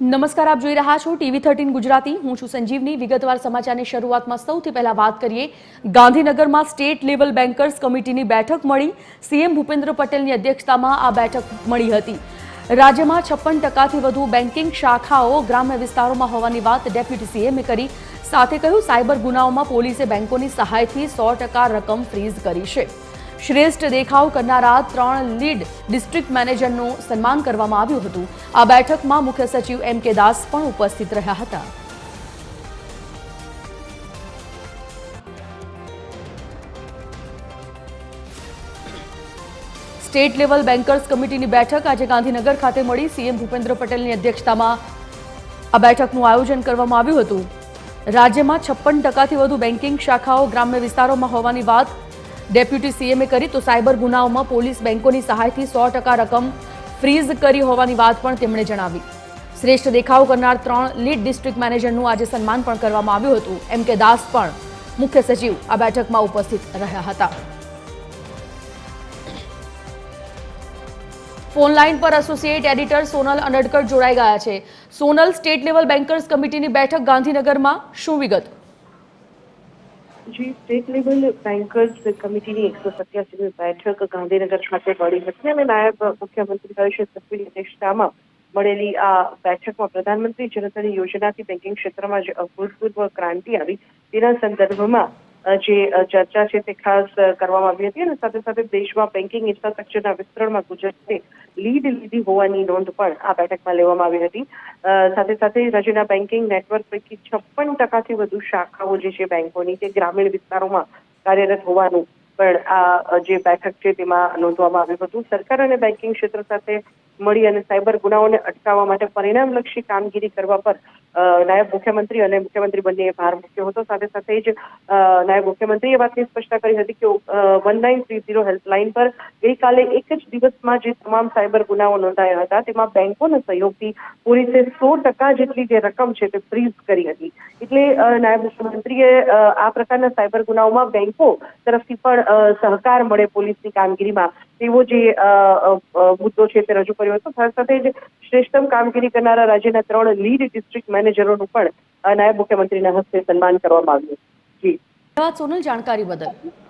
નમસ્કાર, આપ જોઈ રહ્યા છો TV13 ગુજરાતી। હું છું સંજીવની। વિગતવાર સમાચારની શરૂઆતમાં સૌથી પહેલા વાત કરીએ ગાંધીનગરમાં સ્ટેટ લેવલ બેન્કર્સ કમિટીની બેઠક મળી। સીએમ ભૂપેન્દ્ર પટેલની અધ્યક્ષતામાં આ બેઠક મળી હતી। રાજ્યમાં 56% વધુ બેન્કિંગ શાખાઓ ગ્રામ્ય વિસ્તારોમાં હોવાની વાત ડેપ્યુટી સીએમે કરી। સાથે કહ્યું સાયબર ગુનાઓમાં પોલીસે બેંકોની સહાયથી 100% રકમ ફ્રીઝ કરી છે। શ્રેષ્ઠ દેખાવ કરનારા 3 લીડ ડિસ્ટ્રિક્ટ મેનેજરનું સન્માન કરવામાં આવ્યું હતું। આ બેઠકમાં મુખ્ય સચિવ એમ કે દાસ પણ ઉપસ્થિત રહ્યા હતા। સ્ટેટ લેવલ બેન્કર્સ કમિટીની બેઠક આજે ગાંધીનગર ખાતે મળી। સીએમ ભૂપેન્દ્ર પટેલની અધ્યક્ષતામાં આ બેઠકનું આયોજન કરવામાં આવ્યું હતું। રાજ્યમાં 56%થી વધુ બેન્કિંગ શાખાઓ ગ્રામ્ય વિસ્તારોમાં હોવાની વાત ડેપ્યુટી સીએમે કરી તો સાયબર ગુનાઓમાં પોલીસ બેંકોની સહાયથી 100% રકમ ફ્રીઝ કરી હોવાની વાત પણ તેમણે જણાવી। શ્રેષ્ઠ દેખાવ કરનાર 3 લીડ ડિસ્ટ્રિક્ટ મેનેજરનું આજે સન્માન પણ કરવામાં આવ્યું હતું। એમ કે દાસ પણ મુખ્ય સચિવ આ બેઠકમાં ઉપસ્થિત રહ્યા હતા। ફોન લાઈન પર એસોસિએટ એડિટર સોનલ અનડકટ જોડાઈ ગયા છે। સોનલ, સ્ટેટ લેવલ બેન્કર્સ કમિટીની બેઠક ગાંધીનગરમાં, શું વિગત? जी, स्टेट लेवल बैंकर्स कमिटीની 187મી બેઠક ગાંધીનગર ખાતે મળી હતી અને નાયબ મુખ્યમંત્રી હર્ષ સંઘવીની અધ્યક્ષતામાં મળેલી આ બેઠકમાં પ્રધાનમંત્રી જનધન યોજનાથી બેન્કિંગ ક્ષેત્રમાં જે અભૂતપૂર્વ ક્રાંતિ આવી તેના સંદર્ભમાં જે ચર્ચા છે તે ખાસ કરવામાં આવી હતી અને સાથે સાથે દેશમાં બેન્કિંગ ઇન્ફ્રાસ્ટ્રક્ચરના વિસ્તરણમાં ગુજરાતે લીડ લીધી હોવાની નોંધ પણ આ બેઠકમાં લેવામાં આવી હતી। સાથે સાથે રાજ્યના બેન્કિંગ નેટવર્ક પૈકી 56%થી વધુ શાખાઓ જે છે બેંકોની તે ગ્રામીણ વિસ્તારોમાં કાર્યરત હોવાનું પણ આ જે બેઠક છે તેમાં નોંધવામાં આવ્યું હતું। સરકાર અને બેન્કિંગ ક્ષેત્ર સાથે મળી અને સાયબર ગુનાઓને અટકાવવા માટે પરિણામલક્ષી કામગીરી કરવા પર નાયબ મુખ્યમંત્રી અને મુખ્યમંત્રી બંનેએ ભાર મૂક્યો હતો। સાથે સાથે જ નાયબ મુખ્યમંત્રીએ વાતની સ્પષ્ટતા કરી હતી કે 1930 હેલ્પલાઇન પર ગઈકાલે એક જ દિવસમાં જે તમામ સાયબર ગુનાઓ નોંધાયા હતા તેમાં બેંકોના સહયોગથી પોલીસે 100% જેટલી જે રકમ છે તે ફ્રીઝ કરી હતી। એટલે નાયબ મુખ્યમંત્રીએ આ પ્રકારના સાયબર ગુનાઓમાં બેંકો તરફથી પણ સહકાર મળે પોલીસની કામગીરીમાં તેવો જે મુદ્દો છે તે રજૂ કર્યો હતો। સાથે સાથે જ શ્રેષ્ઠતમ કામગીરી કરનારા રાજ્યના 3 લીડ ડિસ્ટ્રિક્ટ મેનેજરોનું પણ નાયબ મુખ્યમંત્રીના હસ્તે સન્માન કરવામાં આવ્યું। જી ધન્યવાદ સોનલ, જાણકારી બદલ।